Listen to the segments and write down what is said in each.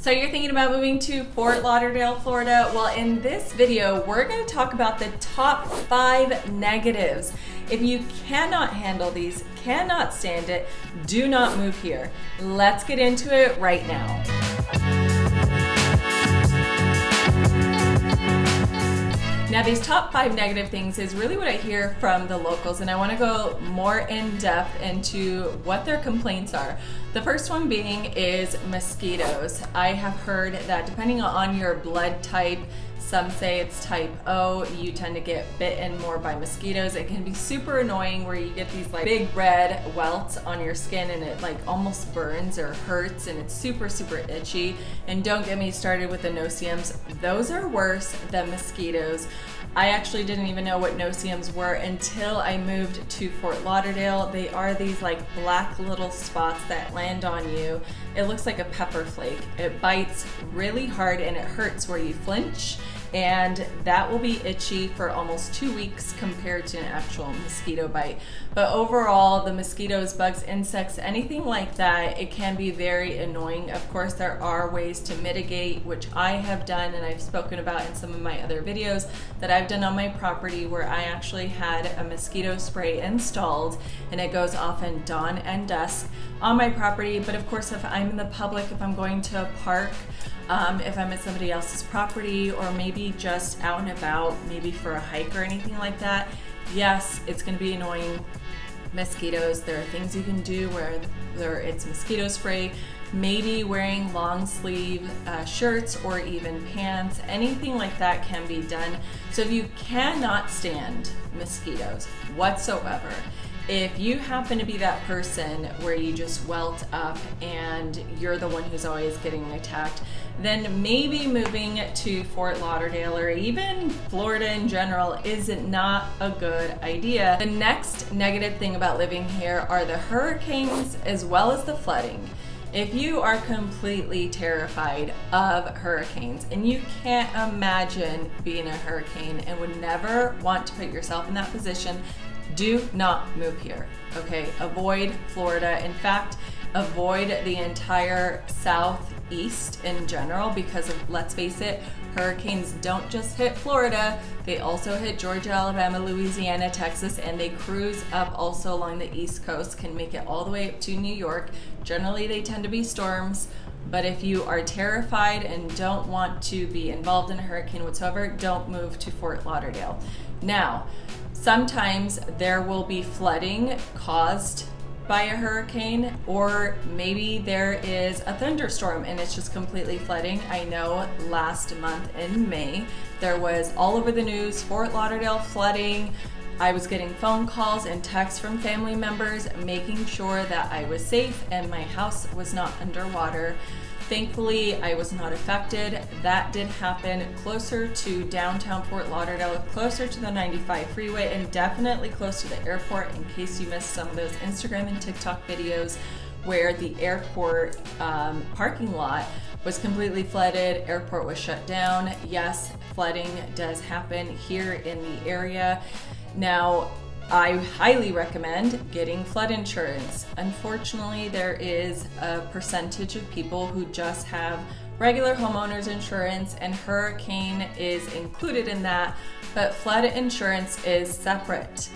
So you're thinking about moving to Fort Lauderdale, Florida? Well, in this video, we're going to talk about the top 5 negatives. If you cannot handle these, cannot stand it, do not move here. Let's get into it right now. Now, these top 5 negative things is really what I hear from the locals, and I want to go more in depth into what their complaints are. The first one being is mosquitoes. I have heard that depending on your blood type, some say it's type O, you tend to get bitten more by mosquitoes. It can be super annoying where you get these like big red welts on your skin and it like almost burns or hurts and it's super itchy. And don't get me started with the no-see-ums. Those are worse than mosquitoes. I actually didn't even know what no-see-ums were until I moved to Fort Lauderdale. They are these like black little spots that land on you. It looks like a pepper flake. It bites really hard and it hurts where you flinch, and that will be itchy for almost 2 weeks compared to an actual mosquito bite. But overall, the mosquitoes, bugs, insects, anything like that, it can be very annoying. Of course, there are ways to mitigate, which I have done and I've spoken about in some of my other videos that I've done on my property, where I actually had a mosquito spray installed and it goes off in dawn and dusk on my property. But of course, if I'm in the public, if I'm going to a park, if I'm at somebody else's property, or maybe just out and about, maybe for a hike or anything like that, yes, it's going to be annoying. Mosquitoes, there are things you can do where it's mosquito spray, maybe wearing long sleeve shirts or even pants, anything like that can be done. So if you cannot stand mosquitoes whatsoever, if you happen to be that person where you just welt up and you're the one who's always getting attacked, then maybe moving to Fort Lauderdale or even Florida in general is not a good idea. The next negative thing about living here are the hurricanes as well as the flooding. If you are completely terrified of hurricanes and you can't imagine being a hurricane and would never want to put yourself in that position, do not move here, okay? Avoid Florida. In fact, avoid the entire southeast in general, because of, let's face it, hurricanes don't just hit Florida, they also hit Georgia, Alabama, Louisiana, Texas, and they cruise up also along the East Coast, can make it all the way up to New York. Generally, they tend to be storms, but if you are terrified and don't want to be involved in a hurricane whatsoever, don't move to Fort Lauderdale. Now, sometimes there will be flooding caused by a hurricane, or maybe there is a thunderstorm and it's just completely flooding. I know last month in May, there was all over the news, Fort Lauderdale flooding. I was getting phone calls and texts from family members making sure that I was safe and my house was not underwater. Thankfully, I was not affected. That did happen closer to downtown Fort Lauderdale, closer to the 95 freeway, and definitely close to the airport, in case you missed some of those Instagram and TikTok videos where the airport parking lot was completely flooded, airport was shut down. Yes, flooding does happen here in the area. Now, I highly recommend getting flood insurance. Unfortunately, there is a percentage of people who just have regular homeowners insurance, and hurricane is included in that, but flood insurance is separate.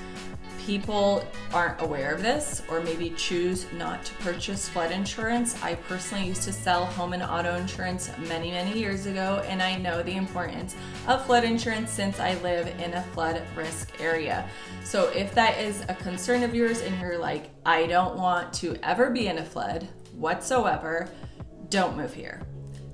People aren't aware of this, or maybe choose not to purchase flood insurance. I personally used to sell home and auto insurance many years ago, and I know the importance of flood insurance since I live in a flood risk area. So if that is a concern of yours and you're like, I don't want to ever be in a flood whatsoever, don't move here.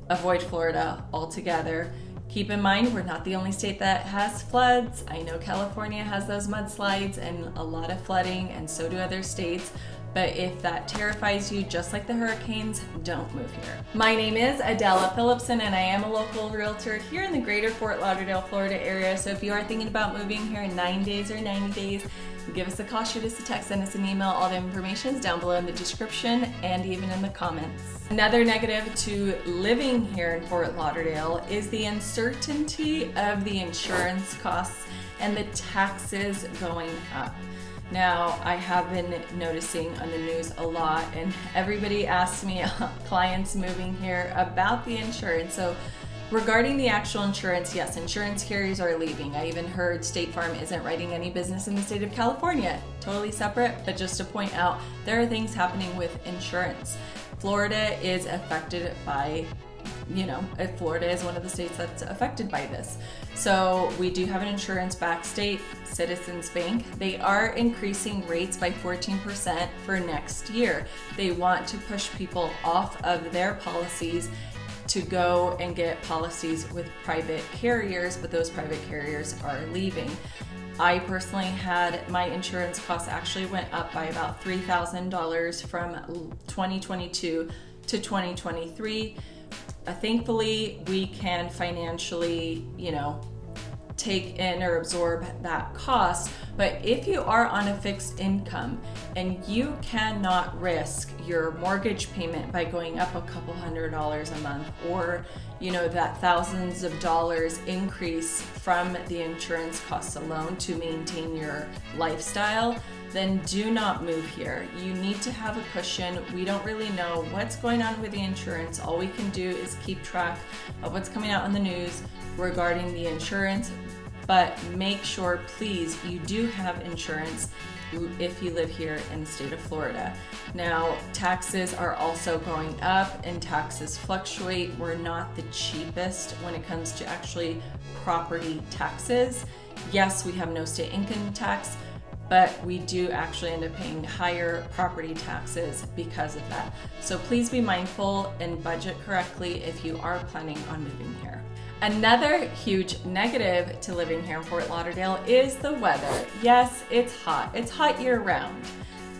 Avoid Florida altogether. Keep in mind, we're not the only state that has floods. I know California has those mudslides and a lot of flooding, and so do other states. But if that terrifies you, just like the hurricanes, don't move here. My name is Adela Philipson, and I am a local realtor here in the greater Fort Lauderdale, Florida area. So if you are thinking about moving here in 9 days or 90 days, give us a call, shoot us a text, send us an email. All the information is down below in the description and even in the comments. Another negative to living here in Fort Lauderdale is the uncertainty of the insurance costs and the taxes going up. Now, I have been noticing on the news a lot, and everybody asks me, clients moving here, about the insurance. So regarding the actual insurance, yes, insurance carriers are leaving. I even heard State Farm isn't writing any business in the state of California. Totally separate, but just to point out, there are things happening with insurance. Florida is affected by, Florida is one of the states that's affected by this. So we do have an insurance-backed state, Citizens Bank. They are increasing rates by 14% for next year. They want to push people off of their policies to go and get policies with private carriers, but those private carriers are leaving. I personally had my insurance costs actually went up by about $3,000 from 2022 to 2023. Thankfully, we can financially, take in or absorb that cost. But if you are on a fixed income and you cannot risk your mortgage payment by going up a couple $100 a month, or that thousands of dollars increase from the insurance costs alone to maintain your lifestyle, then do not move here. You need to have a cushion. We don't really know what's going on with the insurance. All we can do is keep track of what's coming out on the news regarding the insurance, but make sure, please, you do have insurance if you live here in the state of Florida. Now, taxes are also going up and taxes fluctuate. We're not the cheapest when it comes to actually property taxes. Yes, we have no state income tax, but we do actually end up paying higher property taxes because of that. So please be mindful and budget correctly if you are planning on moving here. Another huge negative to living here in Fort Lauderdale is the weather. Yes, it's hot. It's hot year round.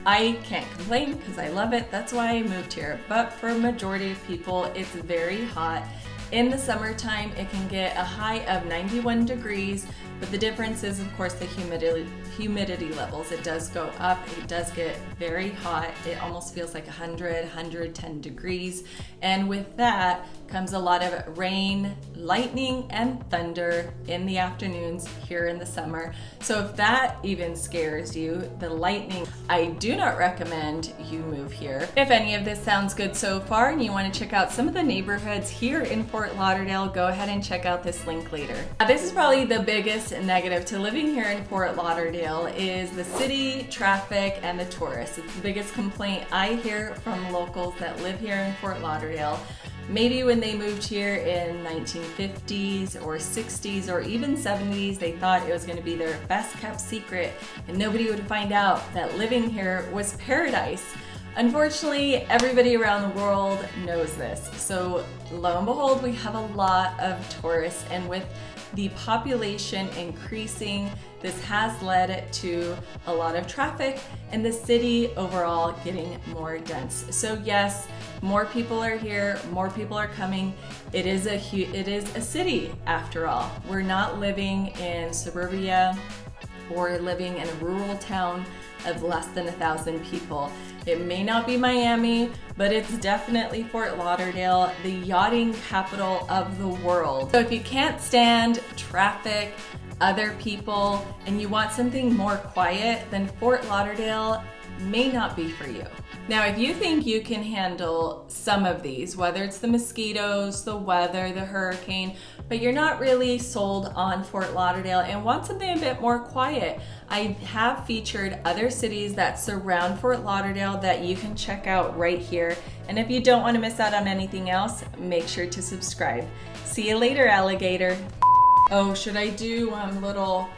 I can't complain because I love it. That's why I moved here. But for a majority of people, it's very hot. In the summertime, it can get a high of 91 degrees, but the difference is, of course, the humidity levels. It does go up. It does get very hot. It almost feels like 100, 110 degrees. And with that comes a lot of rain, lightning, and thunder in the afternoons here in the summer. So if that even scares you, the lightning, I do not recommend you move here. If any of this sounds good so far and you want to check out some of the neighborhoods here in Fort Lauderdale, go ahead and check out this link later. Now, this is probably the biggest negative to living here in Fort Lauderdale is the city, traffic, and the tourists. It's the biggest complaint I hear from locals that live here in Fort Lauderdale. Maybe when they moved here in 1950s or 60s or even 70s, they thought it was going to be their best kept secret and nobody would find out that living here was paradise. Unfortunately, everybody around the world knows this. So lo and behold, we have a lot of tourists, and with the population increasing, this has led to a lot of traffic and the city overall getting more dense. So yes, more people are here, more people are coming. It is a city after all. We're not living in suburbia or living in a rural town of less than 1,000 people. It may not be Miami, but it's definitely Fort Lauderdale, the yachting capital of the world. So if you can't stand traffic, other people, and you want something more quiet, then Fort Lauderdale may not be for you. Now, if you think you can handle some of these, whether it's the mosquitoes, the weather, the hurricane, but you're not really sold on Fort Lauderdale and want something a bit more quiet, I have featured other cities that surround Fort Lauderdale that you can check out right here. And if you don't want to miss out on anything else, make sure to subscribe. See you later, alligator. Oh, should I do little